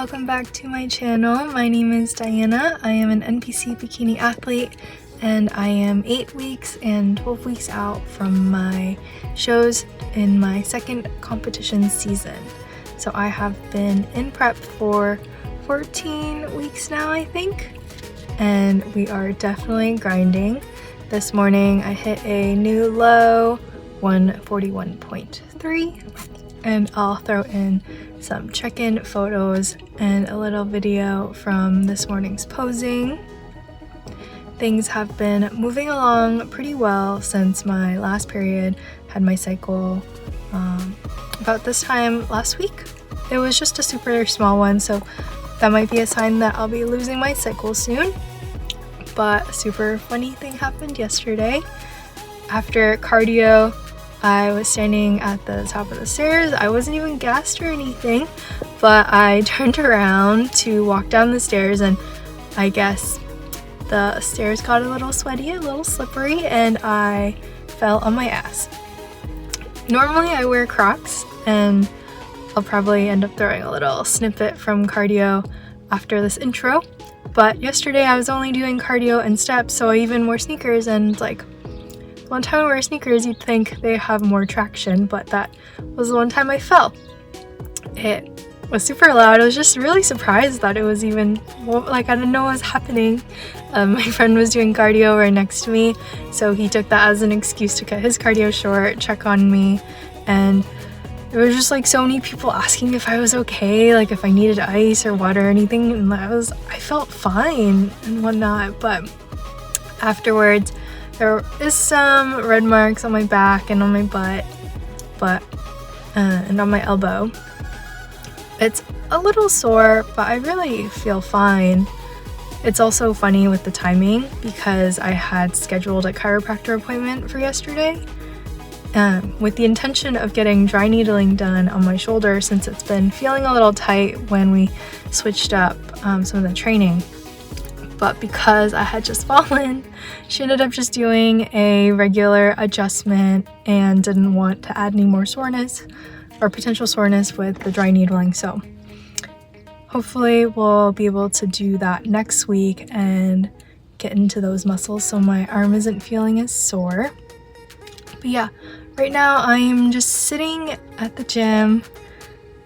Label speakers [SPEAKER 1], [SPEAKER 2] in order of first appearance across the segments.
[SPEAKER 1] welcome back to my channel. My name is Diana. I am an NPC bikini athlete and I am 8 weeks and 12 weeks out from my shows in my second competition season. So I have been in prep for 14 weeks now, I think, and we are definitely grinding. This morning I hit a new low, 141.3, and I'll throw in some check-in photos and a little video from this morning's posing. Things have been moving along pretty well since my last period. Had my cycle about this time last week. It was just a super small one, so that might be a sign that I'll be losing my cycle soon. But a super funny thing happened yesterday. After cardio, I was standing at the top of the stairs. I wasn't even gassed or anything, but I turned around to walk down the stairs and I guess the stairs got a little sweaty, a little slippery, and I fell on my ass. Normally I wear Crocs and I'll probably end up throwing a little snippet from cardio after this intro, but yesterday I was only doing cardio and steps, so I even wore sneakers, and like, one time I wear sneakers, you'd think they have more traction, but that was the one time I fell. It was super loud. I was just really surprised that it was even, like, I didn't know what was happening. My friend was doing cardio right next to me, so he took that as an excuse to cut his cardio short, check on me, and there was just like so many people asking if I was okay, like if I needed ice or water or anything, and I felt fine and whatnot, but afterwards, there is some red marks on my back and on my butt, and on my elbow. It's a little sore, but I really feel fine. It's also funny with the timing because I had scheduled a chiropractor appointment for yesterday with the intention of getting dry needling done on my shoulder since it's been feeling a little tight when we switched up some of the training. But because I had just fallen, she ended up just doing a regular adjustment and didn't want to add any more soreness or potential soreness with the dry needling. So hopefully we'll be able to do that next week and get into those muscles so my arm isn't feeling as sore. But yeah, right now I'm just sitting at the gym.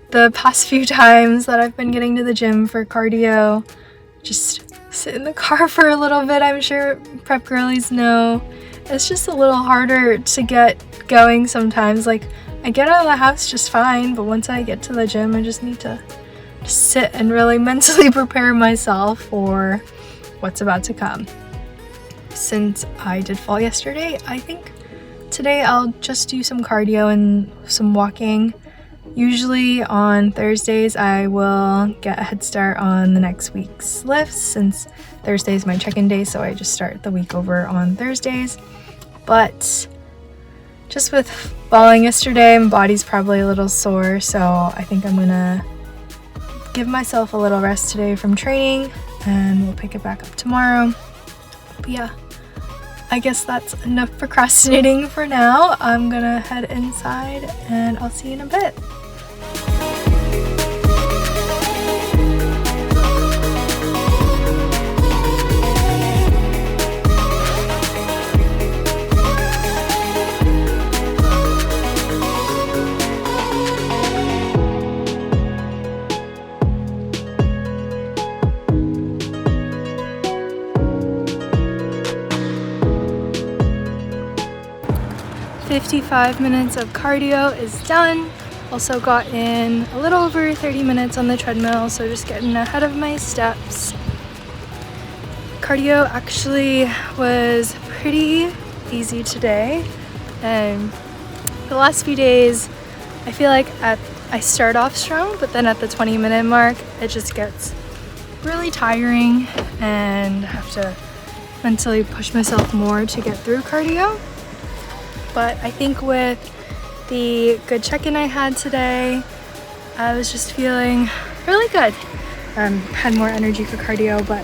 [SPEAKER 1] The past few times that I've been getting to the gym for cardio, just sit in the car for a little bit. I'm sure prep girlies know it's just a little harder to get going sometimes. Like, I get out of the house just fine, but once I get to the gym, I just need to sit and really mentally prepare myself for what's about to come. Since I did fall yesterday, I think today I'll just do some cardio and some walking. Usually on Thursdays, I will get a head start on the next week's lifts since Thursday is my check-in day, so I just start the week over on Thursdays. But just with falling yesterday, my body's probably a little sore, so I think I'm gonna give myself a little rest today from training and we'll pick it back up tomorrow. But yeah, I guess that's enough procrastinating for now. I'm gonna head inside and I'll see you in a bit. 55 minutes of cardio is done. Also got in a little over 30 minutes on the treadmill, so just getting ahead of my steps. Cardio actually was pretty easy today, and the last few days I feel like I start off strong, but then at the 20-minute mark it just gets really tiring and I have to mentally push myself more to get through cardio. But I think with the good check-in I had today, I was just feeling really good. Had more energy for cardio, but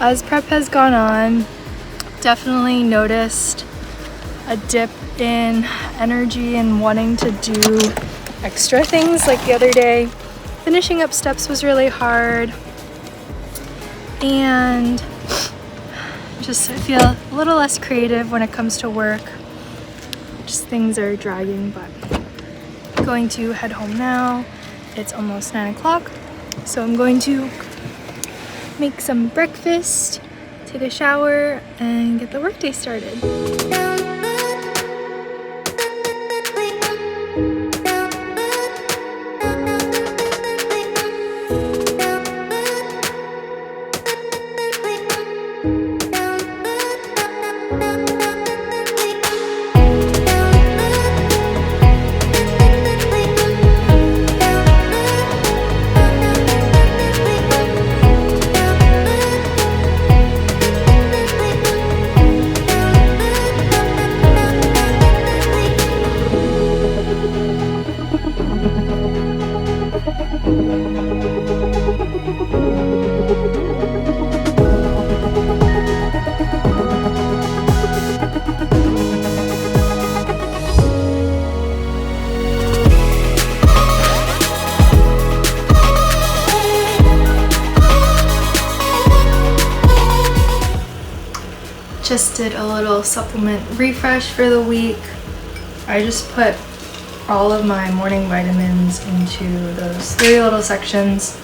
[SPEAKER 1] as prep has gone on, definitely noticed a dip in energy and wanting to do extra things. Like the other day, finishing up steps was really hard, and just I feel a little less creative when it comes to work. Just things are dragging, but I'm going to head home now. It's almost 9 o'clock, so I'm going to make some breakfast, take a shower, and get the workday started. Just did a little supplement refresh for the week. I just put all of my morning vitamins into those 3 little sections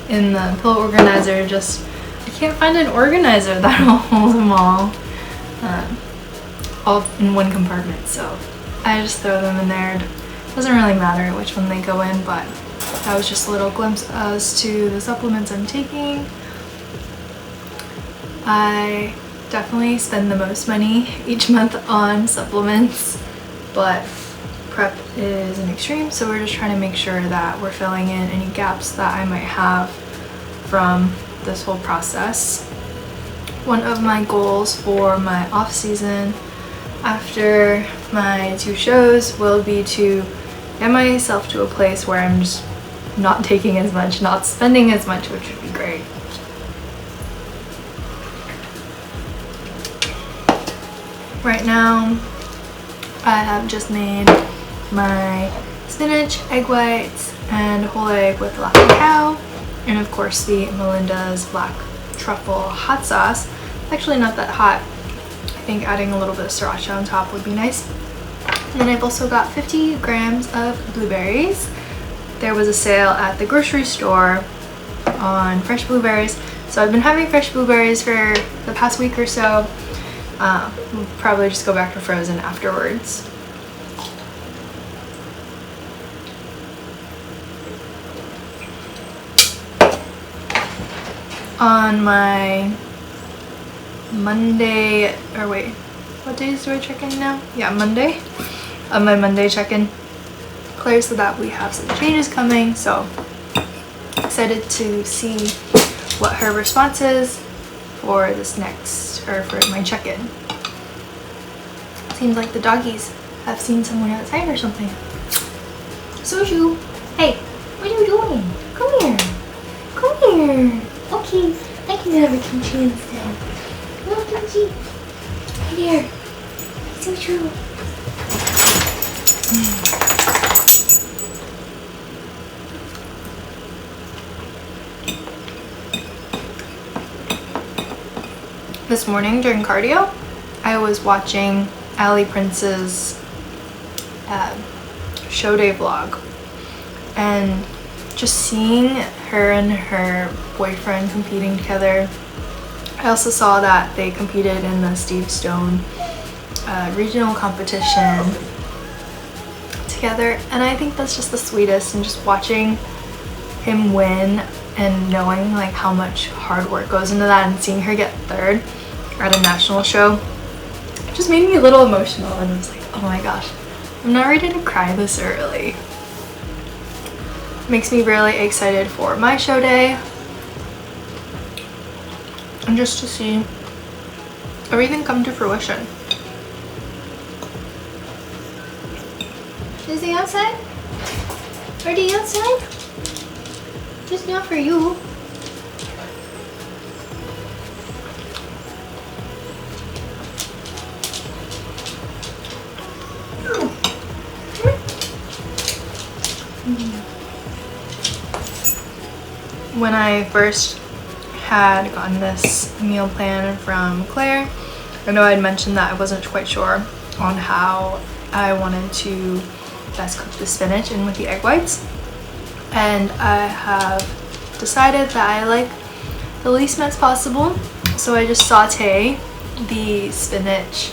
[SPEAKER 1] in the pill organizer. I can't find an organizer that'll hold them all in one compartment, so I just throw them in there. It doesn't really matter which one they go in, but that was just a little glimpse as to the supplements I'm taking. I definitely spend the most money each month on supplements, but prep is an extreme, so we're just trying to make sure that we're filling in any gaps that I might have from this whole process. One of my goals for my off season after my 2 shows will be to get myself to a place where I'm just not taking as much, not spending as much, which would be great. Right now, I have just made my spinach, egg whites, and whole egg with black cacao, and of course the Melinda's black truffle hot sauce. It's actually not that hot. I think adding a little bit of sriracha on top would be nice. And then I've also got 50 grams of blueberries. There was a sale at the grocery store on fresh blueberries, so I've been having fresh blueberries for the past week or so. We'll probably just go back to frozen afterwards. On my Monday, or wait, what days do I check in now? Yeah, Monday. On my Monday check-in, Claire said that we have some changes coming, so excited to see what her response is for this next, or for my check-in. Seems like the doggies have seen someone outside or something. Suju, hey, what are you doing? Come here. Come here. Okay, I can have a kimchi instead. No kimchi. Right here. Suju. This morning during cardio, I was watching Ali Prince's show day vlog, and just seeing her and her boyfriend competing together. I also saw that they competed in the Steve Stone regional competition together, and I think that's just the sweetest. And just watching him win and knowing like how much hard work goes into that, and seeing her get 3rd at a national show just made me a little emotional, and I was like, oh my gosh, I'm not ready to cry this early. Makes me really excited for my show day and just to see everything come to fruition. Is he outside? Are they outside? Just not for you. When I first had gotten this meal plan from Claire, I know I'd mentioned that I wasn't quite sure on how I wanted to best cook the spinach in with the egg whites, and I have decided that I like the least mess possible, so I just saute the spinach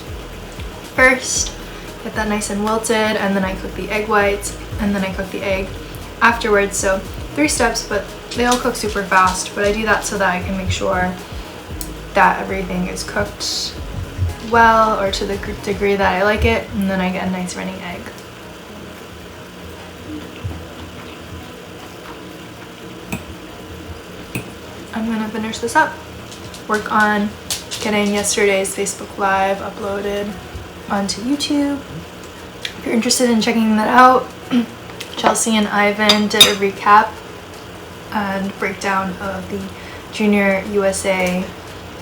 [SPEAKER 1] first, get that nice and wilted, and then I cook the egg whites, and then I cook the egg afterwards. So 3 steps, but they all cook super fast, but I do that so that I can make sure that everything is cooked well, or to the degree that I like it, and then I get a nice running egg. I'm gonna finish this up, work on getting yesterday's Facebook Live uploaded onto YouTube. If you're interested in checking that out, Chelsea and Ivan did a recap and breakdown of the Junior USA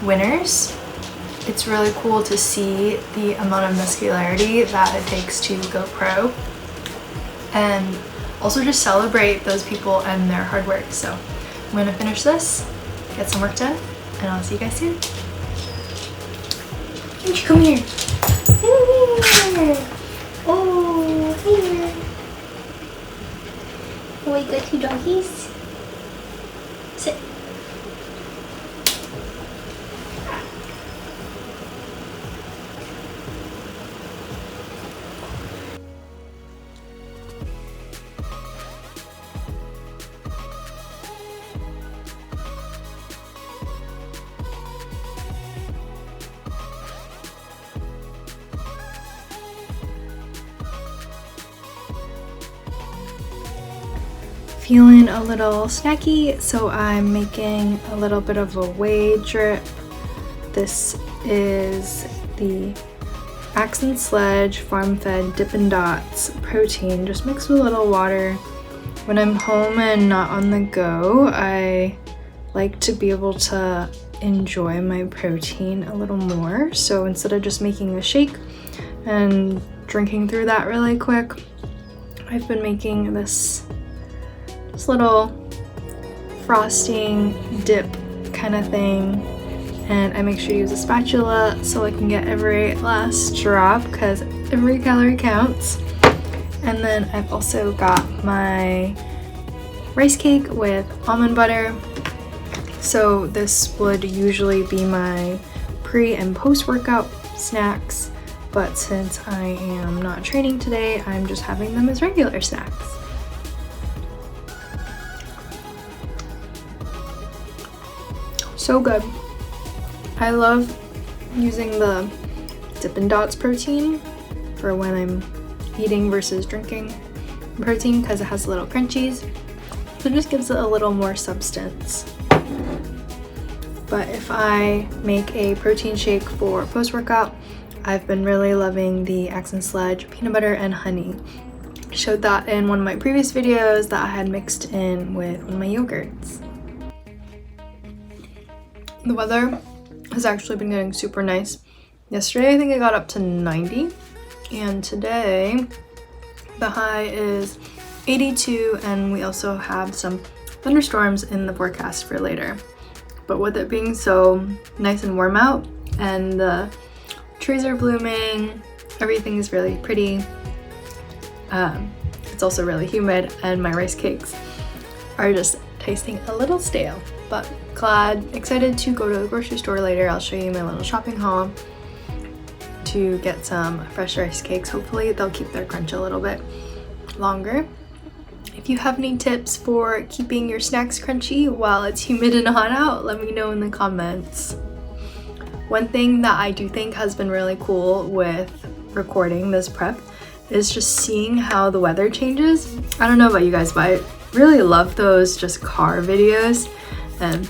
[SPEAKER 1] winners. It's really cool to see the amount of muscularity that it takes to go pro, and also just celebrate those people and their hard work. So I'm gonna finish this, get some work done, and I'll see you guys soon. Come here.
[SPEAKER 2] Oh, here. Oh, we got 2 doggies. Sit.
[SPEAKER 1] Feeling a little snacky, so I'm making a little bit of a whey drip. This is the Axe & Sledge farm-fed Dippin' Dots protein, just mixed with a little water. When I'm home and not on the go, I like to be able to enjoy my protein a little more. So instead of just making a shake and drinking through that really quick, I've been making this little frosting dip kind of thing, and I make sure to use a spatula so I can get every last drop because every calorie counts. And then I've also got my rice cake with almond butter. So this would usually be my pre and post workout snacks, but since I am not training today, I'm just having them as regular snacks. So good. I love using the Dippin' Dots protein for when I'm eating versus drinking protein because it has little crunchies. So it just gives it a little more substance. But if I make a protein shake for post-workout, I've been really loving the Axe & Sledge peanut butter and honey. I showed that in one of my previous videos that I had mixed in with one of my yogurts. The weather has actually been getting super nice. Yesterday I think it got up to 90, and today the high is 82, and we also have some thunderstorms in the forecast for later. But with it being so nice and warm out and the trees are blooming, everything is really pretty. It's also really humid, and my rice cakes are just tasting a little stale, but excited to go to the grocery store later. I'll show you my little shopping haul to get some fresh rice cakes. Hopefully they'll keep their crunch a little bit longer. If you have any tips for keeping your snacks crunchy while it's humid and hot out, let me know in the comments. One thing that I do think has been really cool with recording this prep is just seeing how the weather changes. I don't know about you guys, but I really love those just car videos and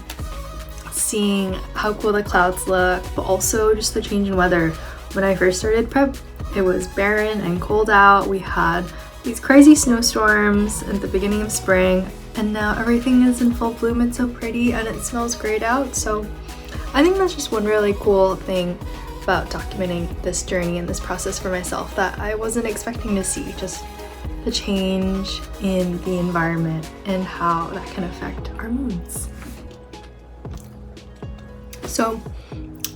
[SPEAKER 1] seeing how cool the clouds look, but also just the change in weather. When I first started prep, it was barren and cold out. We had these crazy snowstorms at the beginning of spring, and now everything is in full bloom. It's so pretty and it smells great out. So I think that's just one really cool thing about documenting this journey and this process for myself that I wasn't expecting to see. Just the change in the environment and how that can affect our moods. So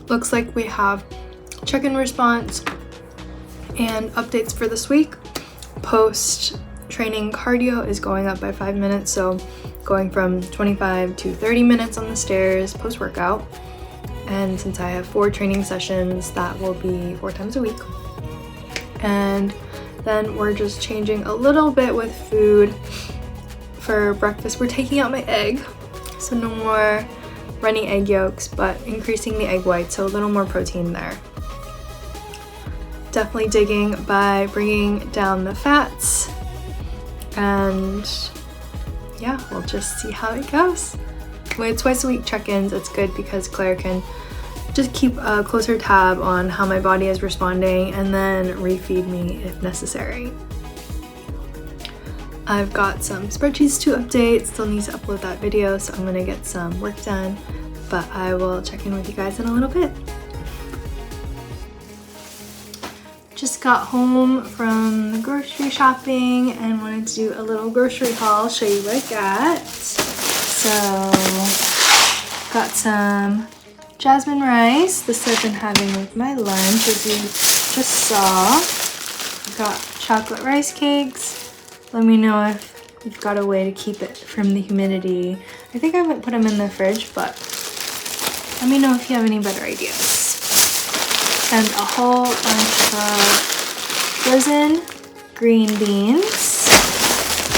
[SPEAKER 1] looks like we have check-in response and updates for this week. Post training cardio is going up by 5 minutes, so going from 25 to 30 minutes on the stairs post workout. And since I have 4 training sessions, that will be 4 times a week. And then we're just changing a little bit with food. For breakfast, we're taking out my egg, so no more runny egg yolks, but increasing the egg white, so a little more protein there. Definitely digging by bringing down the fats, and yeah, we'll just see how it goes. With twice a week check-ins, it's good because Claire can just keep a closer tab on how my body is responding and then refeed me if necessary. I've got some spreadsheets to update, still need to upload that video, so I'm gonna get some work done, but I will check in with you guys in a little bit. Just got home from the grocery shopping and wanted to do a little grocery haul, show you what I got. So, got some jasmine rice. This I've been having with my lunch, as you just saw. Got chocolate rice cakes. Let me know if you've got a way to keep it from the humidity. I think I haven't put them in the fridge, but let me know if you have any better ideas. And a whole bunch of frozen green beans.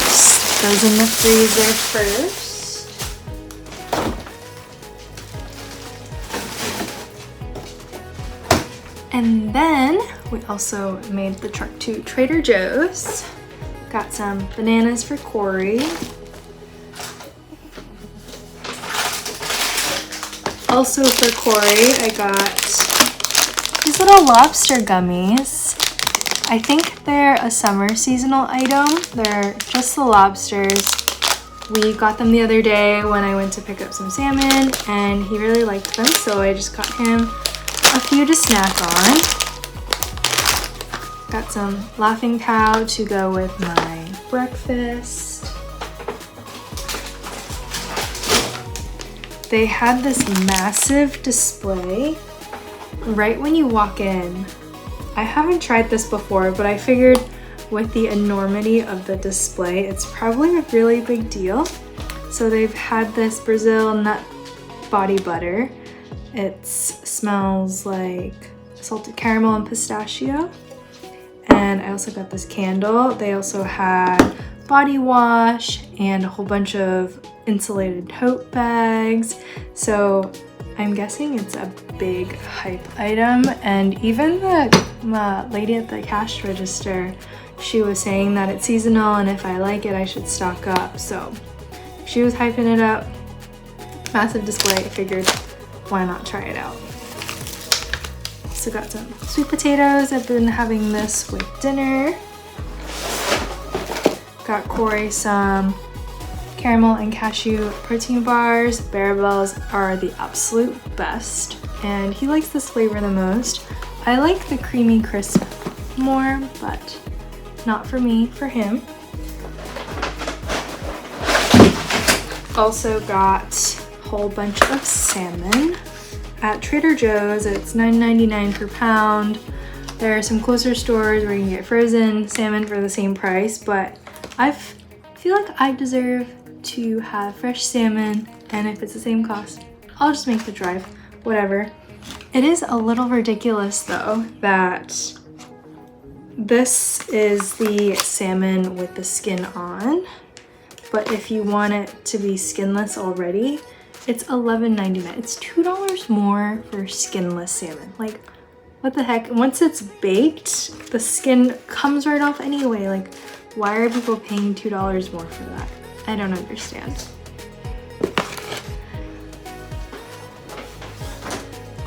[SPEAKER 1] Just those in the freezer first. And then we also made the trek to Trader Joe's. Got some bananas for Corey. Also for Corey, I got these little lobster gummies. I think they're a summer seasonal item. They're just the lobsters. We got them the other day when I went to pick up some salmon, and he really liked them, so I just got him a few to snack on. Got some Laughing Cow to go with my breakfast. They had this massive display right when you walk in. I haven't tried this before, but I figured with the enormity of the display, it's probably a really big deal. So they've had this Brazil nut body butter. It smells like salted caramel and pistachio. And I also got this candle. They also had body wash and a whole bunch of insulated tote bags. So I'm guessing it's a big hype item. And even the lady at the cash register, she was saying that it's seasonal and if I like it, I should stock up. So she was hyping it up. Massive display. I figured, why not try it out? Also got some sweet potatoes. I've been having this with dinner. Got Corey some caramel and cashew protein bars. Barabels are the absolute best, and he likes this flavor the most. I like the creamy crisp more, but not for me, for him. Also got a whole bunch of salmon. At Trader Joe's, it's $9.99 per pound. There are some closer stores where you can get frozen salmon for the same price, but I feel like I deserve to have fresh salmon, and if it's the same cost, I'll just make the drive, whatever. It is a little ridiculous though that this is the salmon with the skin on, but if you want it to be skinless already, it's $11.99. It's $2 more for skinless salmon. Like, what the heck? Once it's baked, the skin comes right off anyway. Like, why are people paying $2 more for that? I don't understand.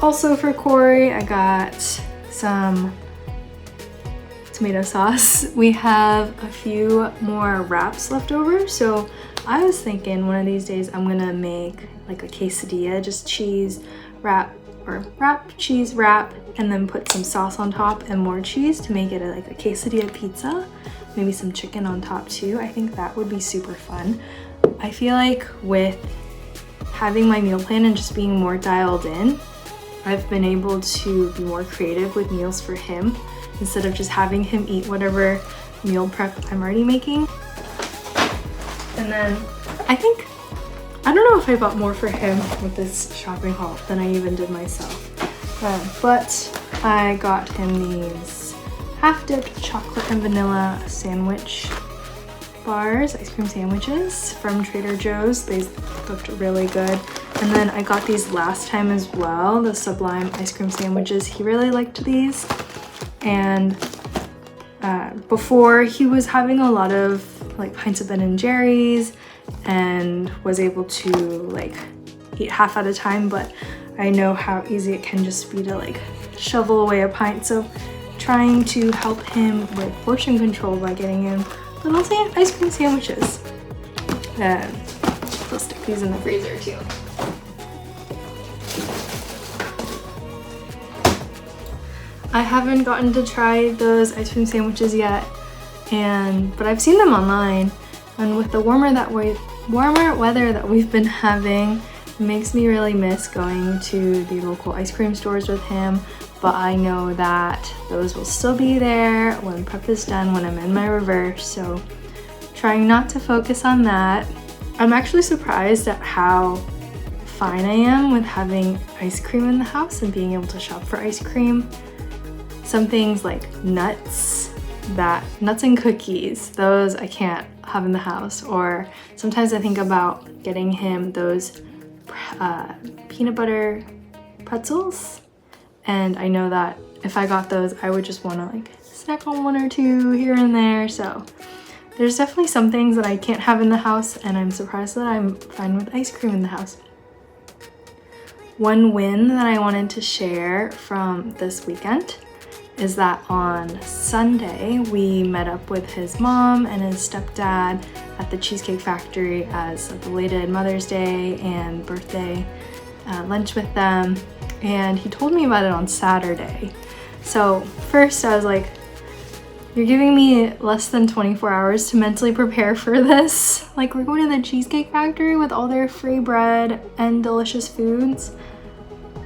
[SPEAKER 1] Also for Corey, I got some tomato sauce. We have a few more wraps left over, so I was thinking one of these days I'm gonna make like a quesadilla, just cheese wrap, or wrap, cheese wrap, and then put some sauce on top and more cheese to make it like a quesadilla pizza. maybe some chicken on top too. I think that would be super fun. I feel like with having my meal plan and just being more dialed in, I've been able to be more creative with meals for him instead of just having him eat whatever meal prep I'm already making. And then I don't know if I bought more for him with this shopping haul than I even did myself. But I got him these half-dipped chocolate and vanilla sandwich bars, ice cream sandwiches from Trader Joe's. They looked really good. And then I got these last time as well, the Sublime ice cream sandwiches. He really liked these. And before, he was having a lot of like pints of Ben & Jerry's and was able to like eat half at a time, but I know how easy it can just be to like shovel away a pint. So trying to help him with portion control by getting him little ice cream sandwiches. And I'll stick these in the freezer too. I haven't gotten to try those ice cream sandwiches yet, but I've seen them online, and with the warmer weather that we've been having, it makes me really miss going to the local ice cream stores with him. But I know that those will still be there when prep is done, when I'm in my reverse, so trying not to focus on that. I'm actually surprised at how fine I am with having ice cream in the house and being able to shop for ice cream. Some things like nuts and cookies, those I can't have in the house. Or sometimes I think about getting him those peanut butter pretzels, and I know that if I got those, I would just want to like snack on one or two here and there. So there's definitely some things that I can't have in the house, and I'm surprised that I'm fine with ice cream in the house. One win that I wanted to share from this weekend is that on Sunday, we met up with his mom and his stepdad at the Cheesecake Factory as a belated Mother's Day and birthday lunch with them. And he told me about it on Saturday. So first I was like, you're giving me less than 24 hours to mentally prepare for this. Like, we're going to the Cheesecake Factory with all their free bread and delicious foods.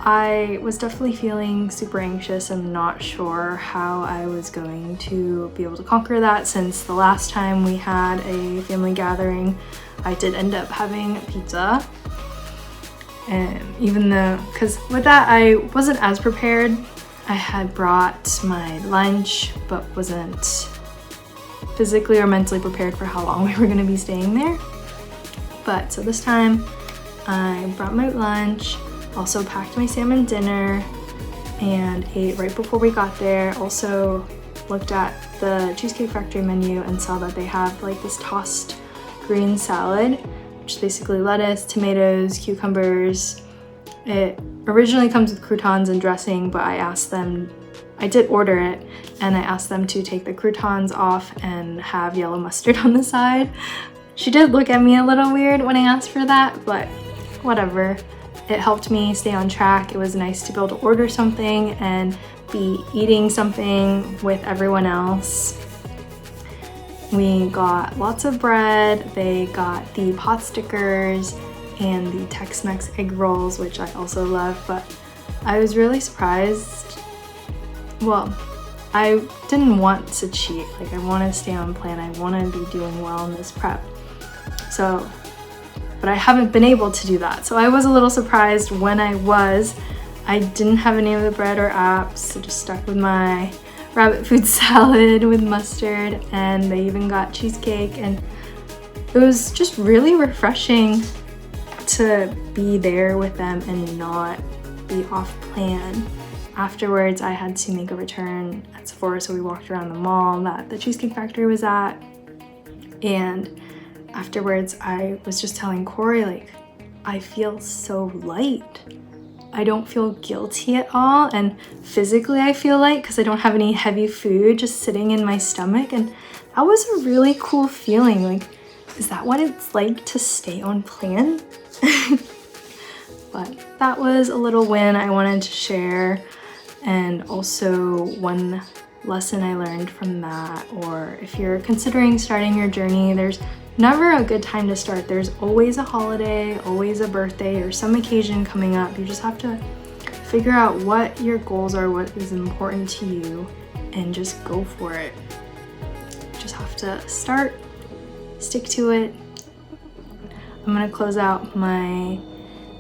[SPEAKER 1] I was definitely feeling super anxious and not sure how I was going to be able to conquer that, since the last time we had a family gathering, I did end up having pizza. And even though, because with that I wasn't as prepared, I had brought my lunch but wasn't physically or mentally prepared for how long we were going to be staying there. But so this time I brought my lunch, also packed my salmon dinner, and ate right before we got there. Also looked at the Cheesecake Factory menu and saw that they have like this tossed green salad, which is basically lettuce, tomatoes, cucumbers. It originally comes with croutons and dressing, but I did order it, and I asked them to take the croutons off and have yellow mustard on the side. She did look at me a little weird when I asked for that, but whatever. It helped me stay on track. It was nice to be able to order something and be eating something with everyone else. We got lots of bread. They got the pot stickers and the Tex-Mex egg rolls, which I also love, but I was really surprised. Well, I didn't want to cheat. Like, I want to stay on plan. I want to be doing well in this prep. So, but I haven't been able to do that. So I was a little surprised when I didn't have any of the bread or apps, so just stuck with my rabbit food salad with mustard, and they even got cheesecake, and it was just really refreshing to be there with them and not be off plan. Afterwards, I had to make a return at Sephora, so we walked around the mall that the Cheesecake Factory was at, and afterwards I was just telling Corey, like, I feel so light. I don't feel guilty at all, and physically I feel light because I don't have any heavy food just sitting in my stomach, and that was a really cool feeling. Like, is that what it's like to stay on plan? But that was a little win I wanted to share. And also one lesson I learned from that, or if you're considering starting your journey, there's never a good time to start. There's always a holiday, always a birthday, or some occasion coming up. You just have to figure out what your goals are, what is important to you, and just go for it. Just have to start, stick to it. I'm gonna close out my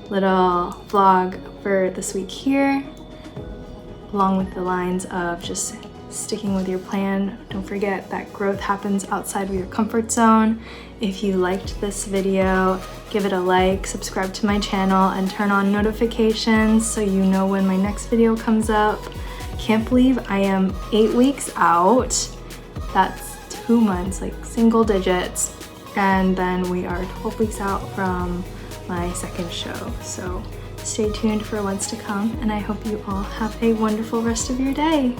[SPEAKER 1] little vlog for this week here, along with the lines of just sticking with your plan. Don't forget that growth happens outside of your comfort zone. If you liked this video, give it a like, subscribe to my channel, and turn on notifications so you know when my next video comes up. Can't believe I am 8 weeks out. That's 2 months, like single digits. And then we are 12 weeks out from my second show. So stay tuned for what's to come, and I hope you all have a wonderful rest of your day.